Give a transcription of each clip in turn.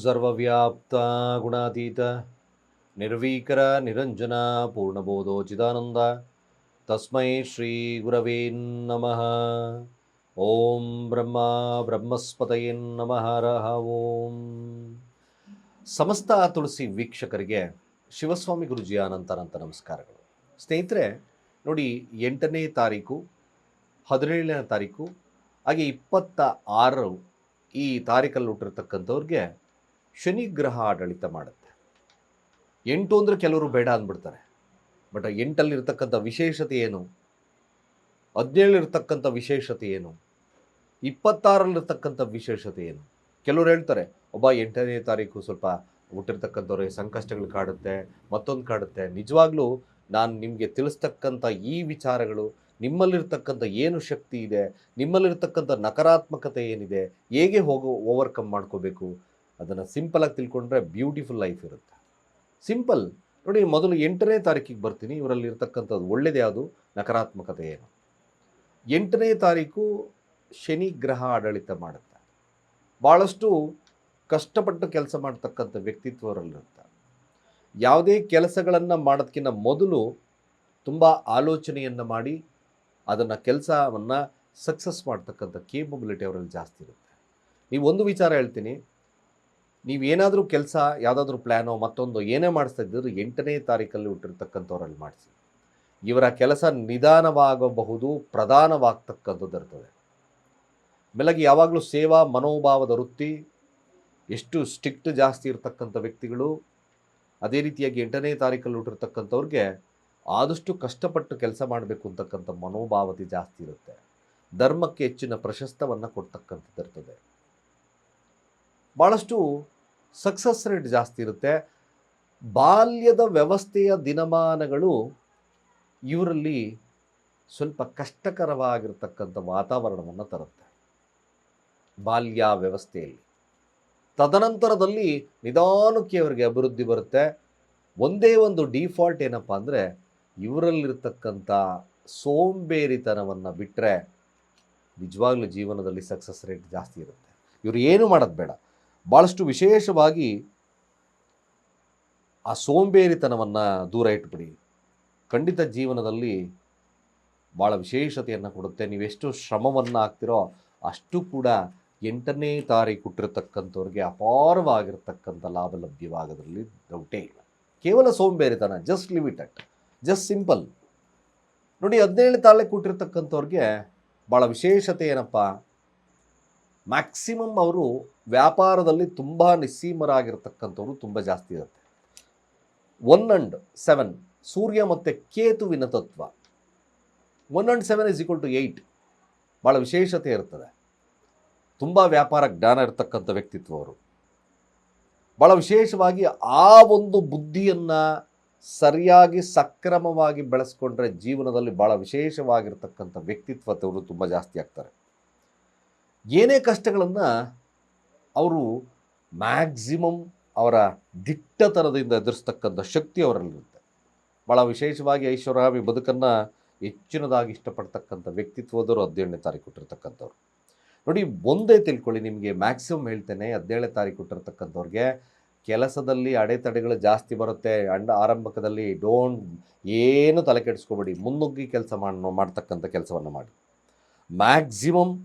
ಸರ್ವವ್ಯಾಪ್ತ ಗುಣಾತೀತ ನಿರ್ವೀಕರ ನಿರಂಜನ ಪೂರ್ಣಬೋಧೋಚಿದಾನಂದ ತಸ್ಮೈ ಶ್ರೀ ಗುರವೇ ನಮಃ. ಓಂ ಬ್ರಹ್ಮ ಬ್ರಹ್ಮಸ್ಪತಯೇ ನಮಃ. ಹರಃ ಓಂ. ಸಮಸ್ತ ತುಳಸಿ ವೀಕ್ಷಕರಿಗೆ ಶಿವಸ್ವಾಮಿ ಗುರುಜಿಯ ಅನಂತ ನಮಸ್ಕಾರಗಳು. ಸ್ನೇಹಿತರೆ ನೋಡಿ, 8ನೇ ತಾರೀಕು, 17ನೇ ತಾರೀಕು ಹಾಗೆ 26 ಈ ತಾರೀಕಲ್ಲಿ ಹುಟ್ಟಿರ್ತಕ್ಕಂಥವ್ರಿಗೆ ಶನಿ ಗ್ರಹ ಆಡಳಿತ ಮಾಡುತ್ತೆ. 8 ಅಂದರೆ ಕೆಲವರು ಬೇಡ ಅಂದ್ಬಿಡ್ತಾರೆ. ಬಟ್ 8ಅಲ್ಲಿರ್ತಕ್ಕಂಥ ವಿಶೇಷತೆ ಏನು, 17ಇರ್ತಕ್ಕಂಥ ವಿಶೇಷತೆ ಏನು, 26ರಲ್ಲಿರ್ತಕ್ಕಂಥ ವಿಶೇಷತೆ ಏನು? ಕೆಲವರು ಹೇಳ್ತಾರೆ, ಒಬ್ಬ 8ನೇ ತಾರೀಕು ಸ್ವಲ್ಪ ಹುಟ್ಟಿರ್ತಕ್ಕಂಥವ್ರಿಗೆ ಸಂಕಷ್ಟಗಳು ಕಾಡುತ್ತೆ, ಮತ್ತೊಂದು ಕಾಡುತ್ತೆ. ನಿಜವಾಗ್ಲೂ ನಾನು ನಿಮಗೆ ತಿಳಿಸ್ತಕ್ಕಂಥ ಈ ವಿಚಾರಗಳು, ನಿಮ್ಮಲ್ಲಿರ್ತಕ್ಕಂಥ ಏನು ಶಕ್ತಿ ಇದೆ, ನಿಮ್ಮಲ್ಲಿರ್ತಕ್ಕಂಥ ನಕಾರಾತ್ಮಕತೆ ಏನಿದೆ, ಹೇಗೆ ಓವರ್ಕಮ್ ಮಾಡ್ಕೋಬೇಕು, ಅದನ್ನು ಸಿಂಪಲಾಗಿ ತಿಳ್ಕೊಂಡ್ರೆ ಬ್ಯೂಟಿಫುಲ್ ಲೈಫ್ ಇರುತ್ತೆ. ಸಿಂಪಲ್ ನೋಡಿ. ಮೊದಲು 8ನೇ ತಾರೀಕಿಗೆ ಬರ್ತೀನಿ. ಇವರಲ್ಲಿರ್ತಕ್ಕಂಥದ್ದು ಒಳ್ಳೆಯದು ಯಾವುದು, ನಕಾರಾತ್ಮಕತೆ ಏನು? 8ನೇ ತಾರೀಕು ಶನಿ ಗ್ರಹ ಆಡಳಿತ ಮಾಡುತ್ತೆ. ಭಾಳಷ್ಟು ಕಷ್ಟಪಟ್ಟು ಕೆಲಸ ಮಾಡ್ತಕ್ಕಂಥ ವ್ಯಕ್ತಿತ್ವರಲ್ಲಿರುತ್ತೆ. ಯಾವುದೇ ಕೆಲಸಗಳನ್ನು ಮಾಡೋದಕ್ಕಿಂತ ಮೊದಲು ತುಂಬ ಆಲೋಚನೆಯನ್ನು ಮಾಡಿ ಅದನ್ನು ಕೆಲಸವನ್ನು ಸಕ್ಸಸ್ ಮಾಡ್ತಕ್ಕಂಥ ಕೇಪಬಿಲಿಟಿ ಅವರಲ್ಲಿ ಜಾಸ್ತಿ ಇರುತ್ತೆ. ನೀವು ಒಂದು ವಿಚಾರ ಹೇಳ್ತೀನಿ, ನೀವೇನಾದರೂ ಕೆಲಸ, ಯಾವುದಾದ್ರೂ ಪ್ಲ್ಯಾನೋ ಮತ್ತೊಂದು ಏನೇ ಮಾಡಿಸ್ತಾ ಇದ್ದರೂ 8ನೇ ತಾರೀಕಲ್ಲಿ ಹುಟ್ಟಿರ್ತಕ್ಕಂಥವ್ರಲ್ಲಿ ಮಾಡಿಸಿ. ಇವರ ಕೆಲಸ ನಿಧಾನವಾಗಬಹುದು, ಪ್ರಧಾನವಾಗ್ತಕ್ಕಂಥದ್ದು ಇರ್ತದೆ. ಬೆಳಗ್ಗೆ ಯಾವಾಗಲೂ ಸೇವಾ ಮನೋಭಾವದ ವೃತ್ತಿ, ಎಷ್ಟು ಸ್ಟ್ರಿಕ್ಟ್ ಜಾಸ್ತಿ ಇರತಕ್ಕಂಥ ವ್ಯಕ್ತಿಗಳು. ಅದೇ ರೀತಿಯಾಗಿ 8ನೇ ತಾರೀಕಲ್ಲಿ ಹುಟ್ಟಿರ್ತಕ್ಕಂಥವ್ರಿಗೆ ಆದಷ್ಟು ಕಷ್ಟಪಟ್ಟು ಕೆಲಸ ಮಾಡಬೇಕು ಅಂತಕ್ಕಂಥ ಮನೋಭಾವತೆ ಜಾಸ್ತಿ ಇರುತ್ತೆ. ಧರ್ಮಕ್ಕೆ ಹೆಚ್ಚಿನ ಪ್ರಶಸ್ತವನ್ನು ಕೊಡ್ತಕ್ಕಂಥದ್ದು ಇರ್ತದೆ. ಭಾಳಷ್ಟು ಸಕ್ಸಸ್ ರೇಟ್ ಜಾಸ್ತಿ ಇರುತ್ತೆ. ಬಾಲ್ಯದ ವ್ಯವಸ್ಥೆಯ ದಿನಮಾನಗಳು ಇವರಲ್ಲಿ ಸ್ವಲ್ಪ ಕಷ್ಟಕರವಾಗಿರ್ತಕ್ಕಂಥ ವಾತಾವರಣವನ್ನು ತರುತ್ತೆ ಬಾಲ್ಯ ವ್ಯವಸ್ಥೆಯಲ್ಲಿ. ತದನಂತರದಲ್ಲಿ ನಿಧಾನಕ್ಕೆ ಅವರಿಗೆ ಅಭಿವೃದ್ಧಿ ಬರುತ್ತೆ. ಒಂದೇ ಒಂದು ಡಿಫಾಲ್ಟ್ ಏನಪ್ಪ ಅಂದರೆ, ಇವರಲ್ಲಿರ್ತಕ್ಕಂಥ ಸೋಂಬೇರಿತನವನ್ನು ಬಿಟ್ಟರೆ ನಿಜವಾಗ್ಲೂ ಜೀವನದಲ್ಲಿ ಸಕ್ಸಸ್ ರೇಟ್ ಜಾಸ್ತಿ ಇರುತ್ತೆ. ಇವರು ಏನು ಮಾಡೋದು ಬೇಡ, ಭಾಳಷ್ಟು ವಿಶೇಷವಾಗಿ ಆ ಸೋಂಬೇರಿತನವನ್ನು ದೂರ ಇಟ್ಬಿಡಿ. ಖಂಡಿತ ಜೀವನದಲ್ಲಿ ಭಾಳ ವಿಶೇಷತೆಯನ್ನು ಕೊಡುತ್ತೆ. ನೀವೆಷ್ಟು ಶ್ರಮವನ್ನು ಹಾಕ್ತಿರೋ ಅಷ್ಟು ಕೂಡ 8ನೇ ತಾರೀಕು ಹುಟ್ಟಿರ್ತಕ್ಕಂಥವ್ರಿಗೆ ಅಪಾರವಾಗಿರ್ತಕ್ಕಂಥ ಲಾಭ ಲಭ್ಯವಾಗೋದ್ರಲ್ಲಿ ಡೌಟೇ ಇಲ್ಲ. ಕೇವಲ ಸೋಂಬೇರಿತನ, just leave it at, just simple. ನೋಡಿ, 17ನೇ ತಾರೀಕು ಹುಟ್ಟಿರ್ತಕ್ಕಂಥವ್ರಿಗೆ ಭಾಳ ವಿಶೇಷತೆ ಏನಪ್ಪ, ಮ್ಯಾಕ್ಸಿಮಮ್ ಅವರು ವ್ಯಾಪಾರದಲ್ಲಿ ತುಂಬ ನಿಸ್ಸೀಮರಾಗಿರ್ತಕ್ಕಂಥವ್ರು ತುಂಬ ಜಾಸ್ತಿ ಇರುತ್ತೆ. 1 and 7 ಸೂರ್ಯ ಮತ್ತು ಕೇತುವಿನ ತತ್ವ. 1 and 7 = 8. ಭಾಳ ವಿಶೇಷತೆ ಇರ್ತದೆ. ತುಂಬ ವ್ಯಾಪಾರ ಜ್ಞಾನ ಇರತಕ್ಕಂಥ ವ್ಯಕ್ತಿತ್ವ ಅವರು. ಭಾಳ ವಿಶೇಷವಾಗಿ ಆ ಒಂದು ಬುದ್ಧಿಯನ್ನು ಸರಿಯಾಗಿ ಸಕ್ರಮವಾಗಿ ಬೆಳೆಸ್ಕೊಂಡ್ರೆ ಜೀವನದಲ್ಲಿ ಭಾಳ ವಿಶೇಷವಾಗಿರ್ತಕ್ಕಂಥ ವ್ಯಕ್ತಿತ್ವದವರು ತುಂಬ ಜಾಸ್ತಿ ಆಗ್ತಾರೆ. ಏನೇ ಕಷ್ಟಗಳನ್ನು ಅವರು ಮ್ಯಾಕ್ಸಿಮಮ್ ಅವರ ದಿಟ್ಟತನದಿಂದ ಎದುರಿಸ್ತಕ್ಕಂಥ ಶಕ್ತಿ ಅವರಲ್ಲಿರುತ್ತೆ. ಭಾಳ ವಿಶೇಷವಾಗಿ ಐಷಾರಾಮಿ ಬದುಕನ್ನು ಹೆಚ್ಚಿನದಾಗಿ ಇಷ್ಟಪಡ್ತಕ್ಕಂಥ ವ್ಯಕ್ತಿತ್ವದವರು 17ನೇ ತಾರೀಕು ಹುಟ್ಟಿರ್ತಕ್ಕಂಥವ್ರು. ನೋಡಿ, ಒಂದೇ ತಿಳ್ಕೊಳ್ಳಿ, ನಿಮಗೆ ಮ್ಯಾಕ್ಸಿಮಮ್ ಹೇಳ್ತೇನೆ, 17ನೇ ತಾರೀಕು ಹುಟ್ಟಿರ್ತಕ್ಕಂಥವ್ರಿಗೆ ಕೆಲಸದಲ್ಲಿ ಅಡೆತಡೆಗಳು ಜಾಸ್ತಿ ಬರುತ್ತೆ. ಆರಂಭಕದಲ್ಲಿ ಏನು ತಲೆ ಕೆಡಿಸ್ಕೋಬೇಡಿ, ಮುನ್ನುಗ್ಗಿ ಕೆಲಸ ಮಾಡ್ತಕ್ಕಂಥ ಕೆಲಸವನ್ನು ಮಾಡಿ. ಮ್ಯಾಕ್ಸಿಮಮ್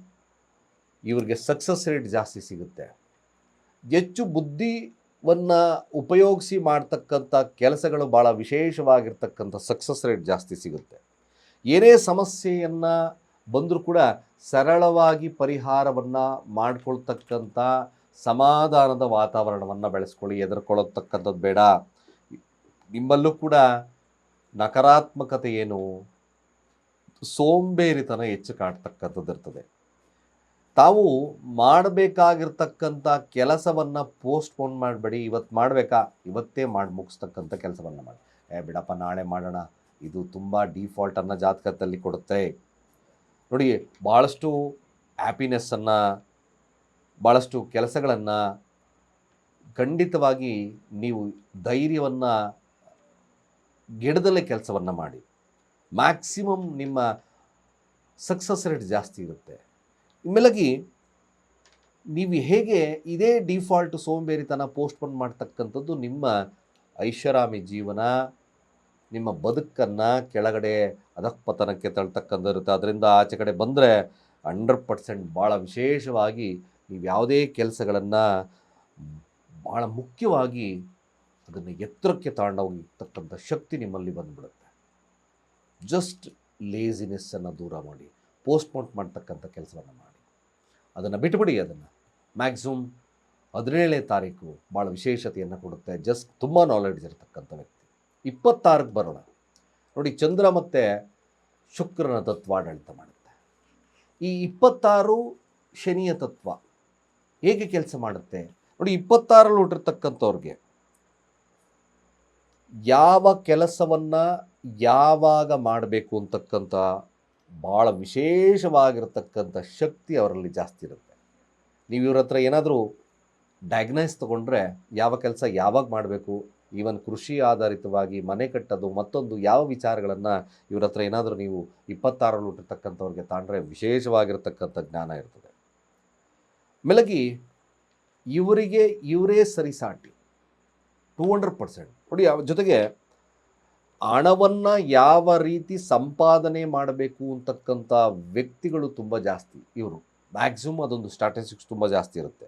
ಇವ್ರಿಗೆ ಸಕ್ಸಸ್ ರೇಟ್ ಜಾಸ್ತಿ ಸಿಗುತ್ತೆ. ಹೆಚ್ಚು ಬುದ್ಧಿವನ್ನು ಉಪಯೋಗಿಸಿ ಮಾಡ್ತಕ್ಕಂಥ ಕೆಲಸಗಳು ಭಾಳ ವಿಶೇಷವಾಗಿರ್ತಕ್ಕಂಥ ಸಕ್ಸಸ್ ರೇಟ್ ಜಾಸ್ತಿ ಸಿಗುತ್ತೆ. ಏನೇ ಸಮಸ್ಯೆಯನ್ನು ಬಂದರೂ ಕೂಡ ಸರಳವಾಗಿ ಪರಿಹಾರವನ್ನು ಮಾಡ್ಕೊಳ್ತಕ್ಕಂಥ ಸಮಾಧಾನದ ವಾತಾವರಣವನ್ನು ಬೆಳೆಸ್ಕೊಳ್ಳಿ. ಹೆದರ್ಕೊಳ್ಳತಕ್ಕಂಥದ್ದು ಬೇಡ. ನಿಮ್ಮಲ್ಲೂ ಕೂಡ ನಕಾರಾತ್ಮಕತೆ ಏನು, ಸೋಂಬೇರಿತನ ಹೆಚ್ಚು ಕಾಡ್ತಕ್ಕಂಥದ್ದು ಇರ್ತದೆ. ತಾವು ಮಾಡಬೇಕಾಗಿರ್ತಕ್ಕಂಥ ಕೆಲಸವನ್ನು ಪೋಸ್ಟ್ಪೋನ್ ಮಾಡಬೇಡಿ. ಇವತ್ತು ಮಾಡಬೇಕಾ, ಇವತ್ತೇ ಮಾಡಿ ಮುಗಿಸ್ತಕ್ಕಂಥ ಕೆಲಸವನ್ನು ಮಾಡಿ. ಬಿಡಪ್ಪ ನಾಳೆ ಮಾಡೋಣ, ಇದು ತುಂಬ ಡಿಫಾಲ್ಟನ್ನು ಜಾತಕದಲ್ಲಿ ಕೊಡುತ್ತೆ. ನೋಡಿ, ಭಾಳಷ್ಟು ಹ್ಯಾಪಿನೆಸ್ಸನ್ನು, ಭಾಳಷ್ಟು ಕೆಲಸಗಳನ್ನು ಖಂಡಿತವಾಗಿ ನೀವು ಧೈರ್ಯವನ್ನು ಗೆಡದಲ್ಲೇ ಕೆಲಸವನ್ನು ಮಾಡಿ. ಮ್ಯಾಕ್ಸಿಮಮ್ ನಿಮ್ಮ ಸಕ್ಸಸ್ ರೇಟ್ ಜಾಸ್ತಿ ಇರುತ್ತೆ. ಮೇಲಾಗಿ ನೀವು ಹೇಗೆ ಇದೇ ಡಿಫಾಲ್ಟ್ ಸೋಂಬೇರಿತನ ಪೋಸ್ಟ್‌ಪೋನ್ ಮಾಡ್ತಕ್ಕಂಥದ್ದು ನಿಮ್ಮ ಐಷಾರಾಮಿ ಜೀವನ, ನಿಮ್ಮ ಬದುಕನ್ನು ಕೆಳಗಡೆ ಅಧಃಪತನಕ್ಕೆ ತಳ್ತಕ್ಕಂಥದ್ದು. ಅದರಿಂದ ಆಚೆ ಕಡೆ ಬಂದರೆ 100% ಭಾಳ ವಿಶೇಷವಾಗಿ ನೀವು ಯಾವುದೇ ಕೆಲಸಗಳನ್ನು ಭಾಳ ಮುಖ್ಯವಾಗಿ ಅದನ್ನು ಎತ್ತರಕ್ಕೆ ತಗೊಂಡೋಗಿರ್ತಕ್ಕಂಥ ಶಕ್ತಿ ನಿಮ್ಮಲ್ಲಿ ಬಂದುಬಿಡುತ್ತೆ. ಜಸ್ಟ್ ಲೇಸಿನೆಸ್ಸನ್ನು ದೂರ ಮಾಡಿ, ಪೋಸ್ಟ್‌ಪೋನ್ ಮಾಡ್ತಕ್ಕಂಥ ಕೆಲಸವನ್ನು ಮಾಡಿ, ಅದನ್ನು ಬಿಟ್ಟುಬಿಡಿ. ಅದನ್ನು ಮ್ಯಾಕ್ಸಿಮಮ್ 17ನೇ ತಾರೀಕು ಭಾಳ ವಿಶೇಷತೆಯನ್ನು ಕೊಡುತ್ತೆ. ಜಸ್ಟ್ ತುಂಬ ನಾಲೆಡ್ಜ್ ಇರತಕ್ಕಂಥ ವ್ಯಕ್ತಿ. 26ಕ್ಕೆ ಬರೋಣ. ನೋಡಿ, ಚಂದ್ರ ಮತ್ತು ಶುಕ್ರನ ತತ್ವ ಆಡಳಿತ ಮಾಡುತ್ತೆ. ಈ 26 ಶನಿಯ ತತ್ವ ಹೇಗೆ ಕೆಲಸ ಮಾಡುತ್ತೆ ನೋಡಿ. 26ರಲ್ಲಿ ಹುಟ್ಟಿರ್ತಕ್ಕಂಥವ್ರಿಗೆ ಯಾವ ಕೆಲಸವನ್ನು ಯಾವಾಗ ಮಾಡಬೇಕು ಅಂತಕ್ಕಂಥ ಭಾಳ ವಿಶೇಷವಾಗಿರತಕ್ಕಂಥ ಶಕ್ತಿ ಅವರಲ್ಲಿ ಜಾಸ್ತಿ ಇರುತ್ತೆ. ನೀವು ಇವ್ರ ಹತ್ರ ಏನಾದರೂ ಡಯಾಗ್ನೈಸ್ ತೊಗೊಂಡ್ರೆ ಯಾವ ಕೆಲಸ ಯಾವಾಗ ಮಾಡಬೇಕು, ಈವನ್ ಕೃಷಿ ಆಧಾರಿತವಾಗಿ ಮನೆ ಕಟ್ಟೋದು ಮತ್ತೊಂದು ಯಾವ ವಿಚಾರಗಳನ್ನು ಇವ್ರ ಹತ್ರ ಏನಾದರೂ ನೀವು 26ರಲ್ಲಿ ಹುಟ್ಟಿರ್ತಕ್ಕಂಥವ್ರಿಗೆ ತಾಂಡ್ರೆ ವಿಶೇಷವಾಗಿರ್ತಕ್ಕಂಥ ಜ್ಞಾನ ಇರ್ತದೆ. ಮೆಲಗಿ ಇವರಿಗೆ ಇವರೇ ಸರಿಸಾಟಿ 200% ನೋಡಿ. ಜೊತೆಗೆ ಹಣವನ್ನು ಯಾವ ರೀತಿ ಸಂಪಾದನೆ ಮಾಡಬೇಕು ಅಂತಕ್ಕಂಥ ವ್ಯಕ್ತಿಗಳು ತುಂಬ ಜಾಸ್ತಿ. ಇವರು ಮ್ಯಾಕ್ಸಿಮಮ್ ಅದೊಂದು ಸ್ಟ್ಯಾಟಿಸ್ಟಿಕ್ಸ್ ತುಂಬ ಜಾಸ್ತಿ ಇರುತ್ತೆ.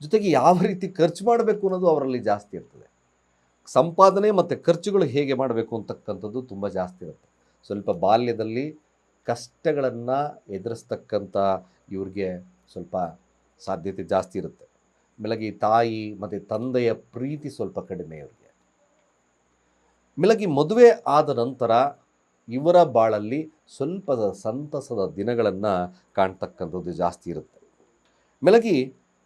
ಜೊತೆಗೆ ಯಾವ ರೀತಿ ಖರ್ಚು ಮಾಡಬೇಕು ಅನ್ನೋದು ಅವರಲ್ಲಿ ಜಾಸ್ತಿ ಇರ್ತದೆ. ಸಂಪಾದನೆ ಮತ್ತು ಖರ್ಚುಗಳು ಹೇಗೆ ಮಾಡಬೇಕು ಅಂತಕ್ಕಂಥದ್ದು ತುಂಬ ಜಾಸ್ತಿ ಇರುತ್ತೆ. ಸ್ವಲ್ಪ ಬಾಲ್ಯದಲ್ಲಿ ಕಷ್ಟಗಳನ್ನು ಎದುರಿಸ್ತಕ್ಕಂಥ ಇವ್ರಿಗೆ ಸ್ವಲ್ಪ ಸಾಧ್ಯತೆ ಜಾಸ್ತಿ ಇರುತ್ತೆ. ಮೆಲಗಿ ತಾಯಿ ಮತ್ತು ತಂದೆಯ ಪ್ರೀತಿ ಸ್ವಲ್ಪ ಕಡಿಮೆ ಇವ್ರಿಗೆ. ಮೆಲಗಿ ಮದುವೆ ಆದ ನಂತರ ಇವರ ಬಾಳಲ್ಲಿ ಸ್ವಲ್ಪ ಸಂತಸದ ದಿನಗಳನ್ನು ಕಾಣ್ತಕ್ಕಂಥದ್ದು ಜಾಸ್ತಿ ಇರುತ್ತೆ. ಮೆಲಗಿ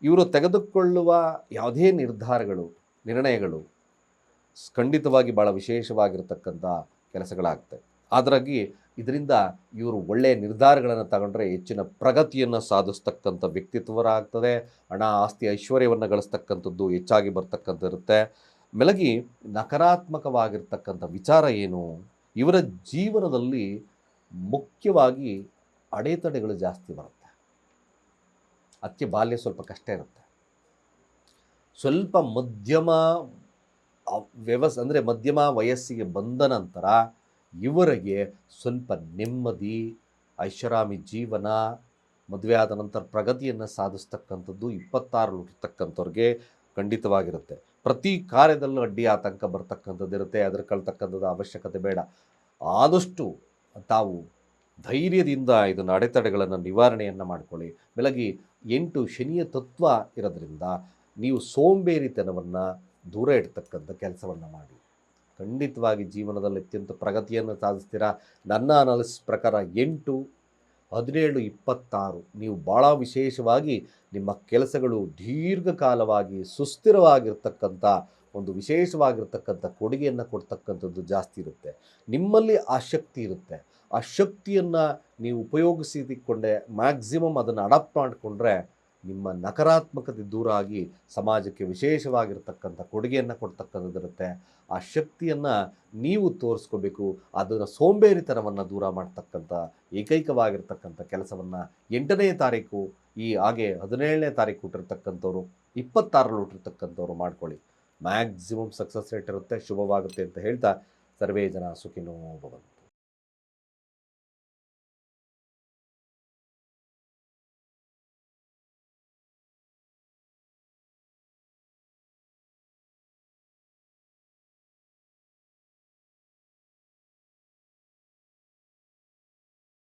ಇವರು ತೆಗೆದುಕೊಳ್ಳುವ ಯಾವುದೇ ನಿರ್ಣಯಗಳು ಖಂಡಿತವಾಗಿ ಭಾಳ ವಿಶೇಷವಾಗಿರ್ತಕ್ಕಂಥ ಕೆಲಸಗಳಾಗ್ತವೆ. ಆದ್ರಾಗಿ ಇದರಿಂದ ಇವರು ಒಳ್ಳೆಯ ನಿರ್ಧಾರಗಳನ್ನು ತಗೊಂಡ್ರೆ ಹೆಚ್ಚಿನ ಪ್ರಗತಿಯನ್ನು ಸಾಧಿಸ್ತಕ್ಕಂಥ ವ್ಯಕ್ತಿತ್ವರಾಗ್ತದೆ. ಹಣ ಆಸ್ತಿ ಐಶ್ವರ್ಯವನ್ನು ಗಳಿಸ್ತಕ್ಕಂಥದ್ದು ಹೆಚ್ಚಾಗಿ ಬರ್ತಕ್ಕಂಥಿರುತ್ತೆ. ಮೆಲಗಿ ನಕಾರಾತ್ಮಕವಾಗಿರ್ತಕ್ಕಂಥ ವಿಚಾರ ಏನು, ಇವರ ಜೀವನದಲ್ಲಿ ಮುಖ್ಯವಾಗಿ ಅಡೆತಡೆಗಳು ಜಾಸ್ತಿ ಬರುತ್ತೆ. ಅದಕ್ಕೆ ಬಾಲ್ಯ ಸ್ವಲ್ಪ ಕಷ್ಟ ಇರುತ್ತೆ. ಸ್ವಲ್ಪ ಮಧ್ಯಮ ಮಧ್ಯಮ ವಯಸ್ಸಿಗೆ ಬಂದ ನಂತರ ಇವರಿಗೆ ಸ್ವಲ್ಪ ನೆಮ್ಮದಿ, ಐಷಾರಾಮಿ ಜೀವನ, ಮದುವೆ ಆದ ನಂತರ ಪ್ರಗತಿಯನ್ನು ಸಾಧಿಸ್ತಕ್ಕಂಥದ್ದು 26ರಲ್ಲಿ ಹುಟ್ಟಿರ್ತಕ್ಕಂಥವ್ರಿಗೆ ಖಂಡಿತವಾಗಿರುತ್ತೆ. ಪ್ರತಿ ಕಾರ್ಯದಲ್ಲೂ ಅಡ್ಡಿ ಆತಂಕ ಬರ್ತಕ್ಕಂಥದ್ದು ಇರುತ್ತೆ. ಹೆದರ್ಕೊಳ್ತಕ್ಕಂಥದ್ದು ಅವಶ್ಯಕತೆ ಬೇಡ. ಆದಷ್ಟು ತಾವು ಧೈರ್ಯದಿಂದ ಇದನ್ನು ಅಡೆತಡೆಗಳನ್ನು ನಿವಾರಣೆಯನ್ನು ಮಾಡ್ಕೊಳ್ಳಿ. ಬೆಳಗ್ಗೆ 8 ಶನಿಯ ತತ್ವ ಇರೋದ್ರಿಂದ ನೀವು ಸೋಂಬೇರಿತನವನ್ನು ದೂರ ಇಡ್ತಕ್ಕಂಥ ಕೆಲಸವನ್ನು ಮಾಡಿ. ಖಂಡಿತವಾಗಿ ಜೀವನದಲ್ಲಿ ಅತ್ಯಂತ ಪ್ರಗತಿಯನ್ನು ಸಾಧಿಸ್ತೀರಾ. ನನ್ನ ಅನಾಲಿಸಿಸ್ ಪ್ರಕಾರ 8, 17, 26 ನೀವು ಭಾಳ ವಿಶೇಷವಾಗಿ ನಿಮ್ಮ ಕೆಲಸಗಳು ದೀರ್ಘಕಾಲವಾಗಿ ಸುಸ್ಥಿರವಾಗಿರ್ತಕ್ಕಂಥ ಒಂದು ವಿಶೇಷವಾಗಿರ್ತಕ್ಕಂಥ ಕೊಡುಗೆಯನ್ನು ಕೊಡ್ತಕ್ಕಂಥದ್ದು ಜಾಸ್ತಿ ಇರುತ್ತೆ. ನಿಮ್ಮಲ್ಲಿ ಆ ಶಕ್ತಿ ಇರುತ್ತೆ. ಆ ಶಕ್ತಿಯನ್ನು ನೀವು ಉಪಯೋಗಿಸಿಕೊಂಡೆ ಮ್ಯಾಕ್ಸಿಮಮ್ ಅದನ್ನು ಅಡಾಪ್ಟ್ ಮಾಡಿಕೊಂಡ್ರೆ ನಿಮ್ಮ ನಕಾರಾತ್ಮಕತೆ ದೂರ ಆಗಿ ಸಮಾಜಕ್ಕೆ ವಿಶೇಷವಾಗಿರ್ತಕ್ಕಂಥ ಕೊಡುಗೆಯನ್ನು ಕೊಡ್ತಕ್ಕಂಥದ್ದಿರುತ್ತೆ. ಆ ಶಕ್ತಿಯನ್ನು ನೀವು ತೋರಿಸ್ಕೋಬೇಕು. ಅದನ್ನು ಸೋಂಬೇರಿತನವನ್ನು ದೂರ ಮಾಡ್ತಕ್ಕಂಥ ಏಕೈಕವಾಗಿರ್ತಕ್ಕಂಥ ಕೆಲಸವನ್ನು 8ನೇ ತಾರೀಕು ಹಾಗೆ 17ನೇ ತಾರೀಕು ಹುಟ್ಟಿರ್ತಕ್ಕಂಥವ್ರು 26ರಲ್ಲಿ ಹುಟ್ಟಿರ್ತಕ್ಕಂಥವ್ರು ಮಾಡ್ಕೊಳ್ಳಿ. ಮ್ಯಾಕ್ಸಿಮಮ್ ಸಕ್ಸಸ್ ರೇಟ್ ಇರುತ್ತೆ. ಶುಭವಾಗುತ್ತೆ ಅಂತ ಹೇಳ್ತಾ ಸರ್ವೇ ಜನ ಸುಖಿನೋ ಭವಂತು.